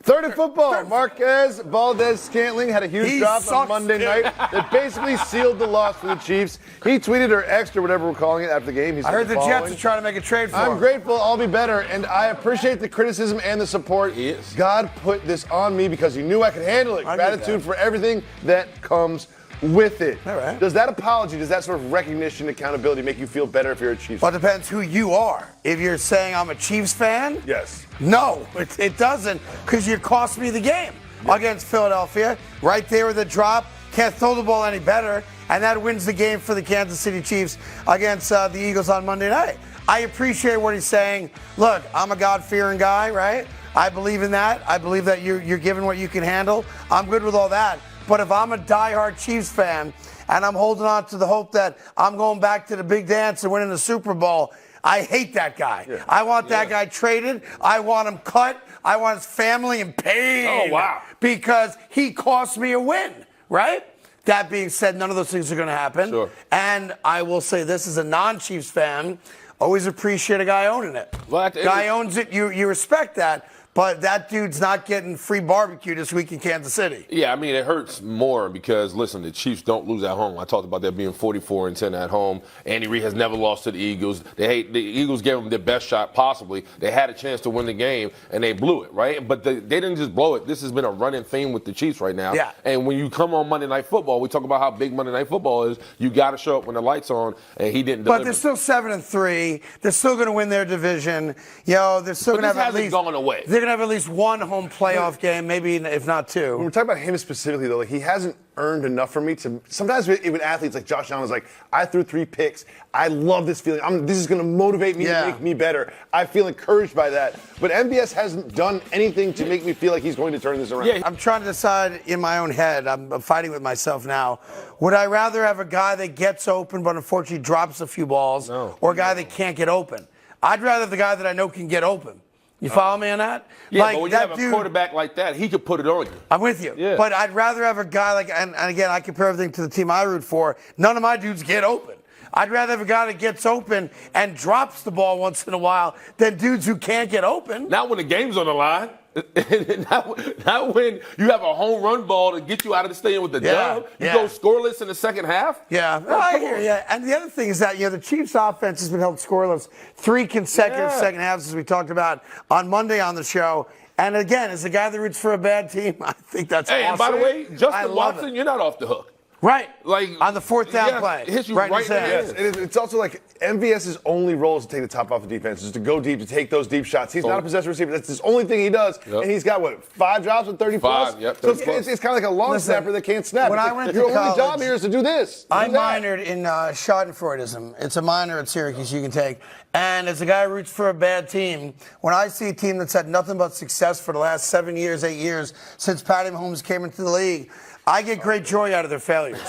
Third in football, Marquez Valdes-Scantling had a huge drop on Monday night that basically sealed the loss for the Chiefs. He tweeted or X'd or whatever we're calling it after the game. I heard the Jets are trying to make a trade for him. I'm grateful. I'll be better, and I appreciate the criticism and the support. Yes. God put this on me because he knew I could handle it. Gratitude for everything that comes with it. All right. Does that apology, does that sort of recognition, accountability make you feel better if you're a Chiefs fan? Well, it depends who you are. If you're saying I'm a Chiefs fan, Yes. no, it doesn't, because you cost me the game against Philadelphia. Right there with the drop, can't throw the ball any better, and that wins the game for the Kansas City Chiefs against the Eagles on Monday night. I appreciate what he's saying. Look, I'm a God-fearing guy, right? I believe in that. I believe that you're given what you can handle. I'm good with all that. But if I'm a diehard Chiefs fan and I'm holding on to the hope that I'm going back to the big dance and winning the Super Bowl, I hate that guy. Yeah. I want that guy traded. I want him cut. I want his family in pain. Oh, wow. Because he cost me a win, right? That being said, none of those things are going to happen. Sure. And I will say this as a non-Chiefs fan, always appreciate a guy owning it. Well, guy owns it, you respect that. But that dude's not getting free barbecue this week in Kansas City. Yeah, I mean, it hurts more because, listen, the Chiefs don't lose at home. I talked about that being 44-10 at home. Andy Reid has never lost to the Eagles. The Eagles gave them their best shot possibly. They had a chance to win the game, and they blew it, right? But they didn't just blow it. This has been a running theme with the Chiefs right now. Yeah. And when you come on Monday Night Football, we talk about how big Monday Night Football is. You got to show up when the light's on, and he didn't deliver. But they're still 7-3. They're still going to win their division. They're still going to have at least gone away. They're going to have at least one home playoff game, maybe if not two. When we're talking about him specifically, though, like, he hasn't earned enough for me to. Sometimes with athletes like Josh Allen is like, I threw 3 picks. I love this feeling. This is going to motivate me to make me better. I feel encouraged by that. But MVS hasn't done anything to make me feel like he's going to turn this around. Yeah, I'm trying to decide in my own head. I'm fighting with myself now. Would I rather have a guy that gets open but unfortunately drops a few balls, or a guy that can't get open? I'd rather have the guy that I know can get open. You follow me on that? Yeah, but when you have a quarterback like that, he could put it on you. I'm with you. Yeah. But I'd rather have a guy like, and again, I compare everything to the team I root for. None of my dudes get open. I'd rather have a guy that gets open and drops the ball once in a while than dudes who can't get open. Not when the game's on the line. not when you have a home run ball to get you out of the stadium with the dub. You go scoreless in the second half. Yeah, I hear you. And the other thing is that the Chiefs' offense has been held scoreless 3 consecutive second halves, as we talked about on Monday on the show. And again, as a guy that roots for a bad team, I think that's awesome. And by the way, Justin Watson, you're not off the hook. Right. Like on the 4th down play. It hits you right in the head. It's also like MVS's only role is to take the top off the defense, is to go deep, to take those deep shots. He's not a possession receiver. That's his only thing he does. And he's got, 5 drops with 30 plus? 5, yep. So it's kind of like a long snapper that can't snap. When I went to your college, only job here is to do this. I minored in Schadenfreudism. It's a minor at Syracuse you can take. And as a guy who roots for a bad team, when I see a team that's had nothing but success for the last 7 years, 8 years, since Patty Mahomes came into the league, I get great joy out of their failures.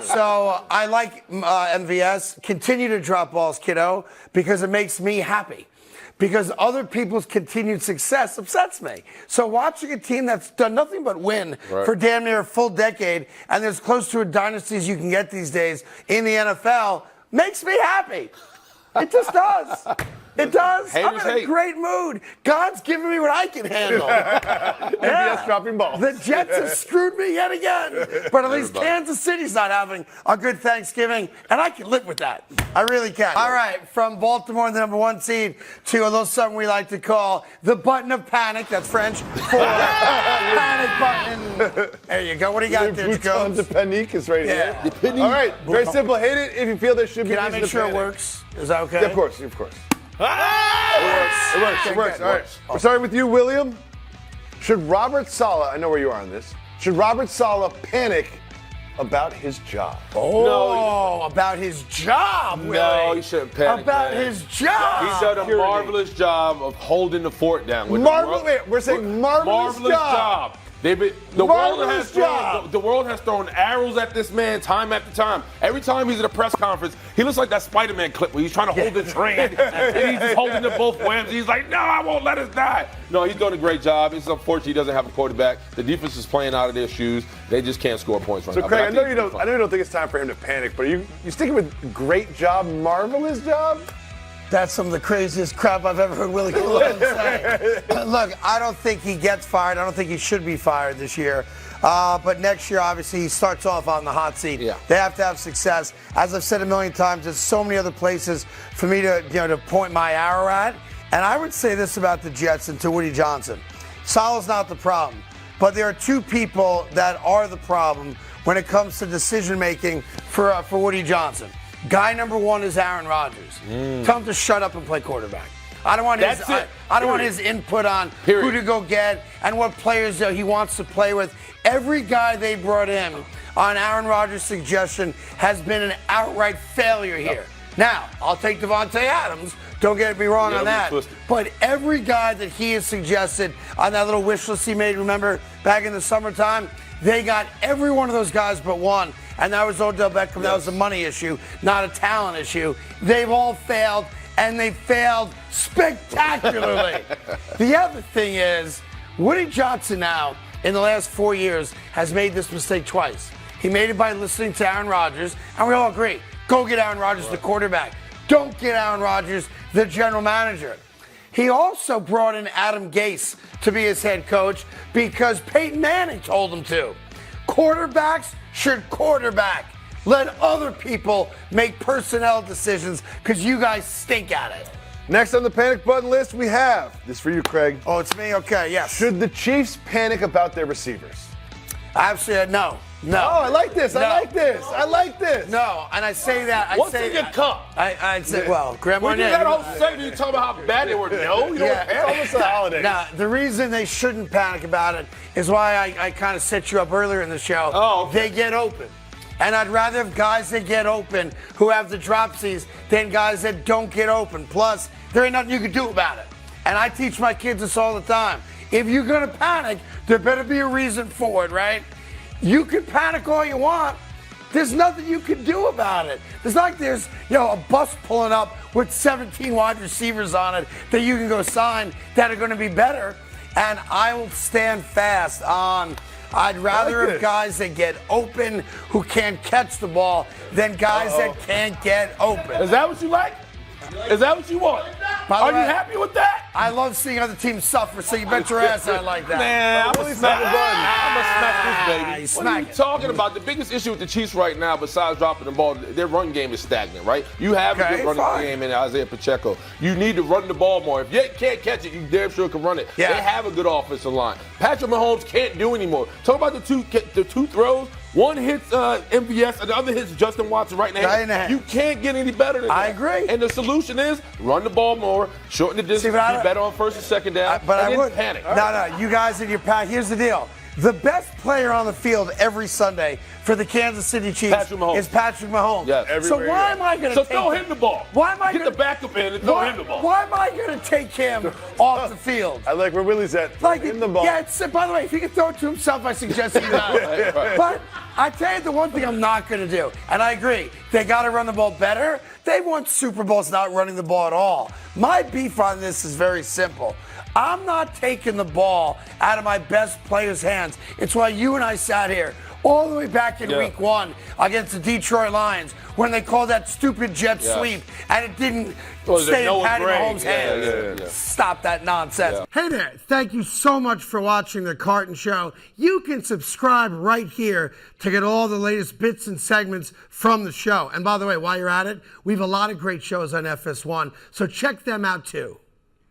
So I like MVS. Continue to drop balls, kiddo, because it makes me happy. Because other people's continued success upsets me. So watching a team that's done nothing but win for damn near a full decade, and as close to a dynasty as you can get these days in the NFL, makes me happy. It just does. It does. Haters I'm in a great mood. God's giving me what I can handle. MVS dropping balls. The Jets have screwed me yet again. But at least Kansas City's not having a good Thanksgiving, and I can live with that. I really can. All right, from Baltimore, the number 1 seed, to a little something we like to call the button of panic. That's French for panic button. There you go. What do you got there, Jacoby? The panique is right here. All right, very simple. Hate it if you feel there should be. Can I make sure it works? Is that okay? Yeah, of course. It works. It works. All right. We're starting with you, William. Should Robert Saleh, I know where you are on this, should Robert Saleh panic about his job? Oh, about his job, Willie. No, he shouldn't panic. About his job. He's done a marvelous job of holding the fort down. We're saying marvelous job. The world has thrown arrows at this man time after time. Every time he's at a press conference, he looks like that Spider-Man clip where he's trying to hold the train and he's just holding it both ways. He's like, no, I won't let us die. No, he's doing a great job. It's unfortunate he doesn't have a quarterback. The defense is playing out of their shoes. They just can't score points right now. So, Craig, I know you don't think it's time for him to panic, but are you sticking with great job, marvelous job? That's some of the craziest crap I've ever heard Willie Colon say. Look, I don't think he gets fired. I don't think he should be fired this year. But next year, obviously, he starts off on the hot seat. Yeah. They have to have success. As I've said a million times, there's so many other places for me to, to point my arrow at. And I would say this about the Jets and to Woody Johnson. Saleh's not the problem. But there are two people that are the problem when it comes to decision-making for Woody Johnson. Guy number one is Aaron Rodgers. Tell him to shut up and play quarterback. I don't want his input on who to go get and what players he wants to play with. Every guy they brought in on Aaron Rodgers' suggestion has been an outright failure here. Now, I'll take Devontae Adams. Don't get me wrong on that. But every guy that he has suggested on that little wish list he made, remember, back in the summertime, they got every one of those guys but one. And that was Odell Beckham. That was a money issue, not a talent issue. They've all failed, and they failed spectacularly. The other thing is, Woody Johnson now, in the last 4 years, has made this mistake twice. He made it by listening to Aaron Rodgers, and we all agree. Go get Aaron Rodgers, the quarterback. Don't get Aaron Rodgers, the general manager. He also brought in Adam Gase to be his head coach because Peyton Manning told him to. Quarterbacks should quarterback. Let other people make personnel decisions because you guys stink at it. Next on the panic button list, we have this for you, Craig. Oh, it's me? Okay, yes. Should the Chiefs panic about their receivers? Absolutely, no. No. Oh, I like this. No. I like this. I like this. No, and I say that. What's in your cup? I say, well, Grandma. When you that whole segment, you talk about how bad they were. No, you don't. It's almost a holiday. Now, the reason they shouldn't panic about it is why I kind of set you up earlier in the show. Oh, okay. They get open. And I'd rather have guys that get open who have the dropsies than guys that don't get open. Plus, there ain't nothing you can do about it. And I teach my kids this all the time. If you're going to panic, there better be a reason for it, right? You can panic all you want. There's nothing you can do about it. It's not like there's a bus pulling up with 17 wide receivers on it that you can go sign that are going to be better. And I will stand fast on I'd rather have guys that get open who can't catch the ball than guys that can't get open. Is that what you like? Is that what you want? Are you happy with that? I love seeing other teams suffer, so you bet your ass I like that. Man, I'm going to smack this, baby. What are you Smack it. talking about? The biggest issue with the Chiefs right now, besides dropping the ball, their run game is stagnant, right? You have a good running game in Isaiah Pacheco. You need to run the ball more. If you can't catch it, you damn sure can run it. Yeah. They have a good offensive line. Patrick Mahomes can't do anymore. Talk about the two throws. One hits MVS, and the other hits Justin Watson right now. You can't get any better than that. I agree. And the solution is run the ball more, shorten the distance, be better on first and second down, but and I then would panic. No, you guys in your pack. Here's the deal. The best player on the field every Sunday for the Kansas City Chiefs is Patrick Mahomes. Yes. So why am I going to throw him the ball? Why am I Get the backup in and throw him the ball. Why am I going to take him off the field? I like where Willie's at. Like in the ball. Yeah, by the way, if he can throw it to himself, I suggest he does. But I tell you the one thing I'm not going to do, and I agree, they got to run the ball better. They won Super Bowls not running the ball at all. My beef on this is very simple. I'm not taking the ball out of my best players' hands. It's why you and I sat here all the way back in week one against the Detroit Lions when they called that stupid jet sweep and it didn't stay in Patty Mahomes' hands. Stop that nonsense. Hey there. Thank you so much for watching The Carton Show. You can subscribe right here to get all the latest bits and segments from the show. And by the way, while you're at it, we have a lot of great shows on FS1, so check them out too.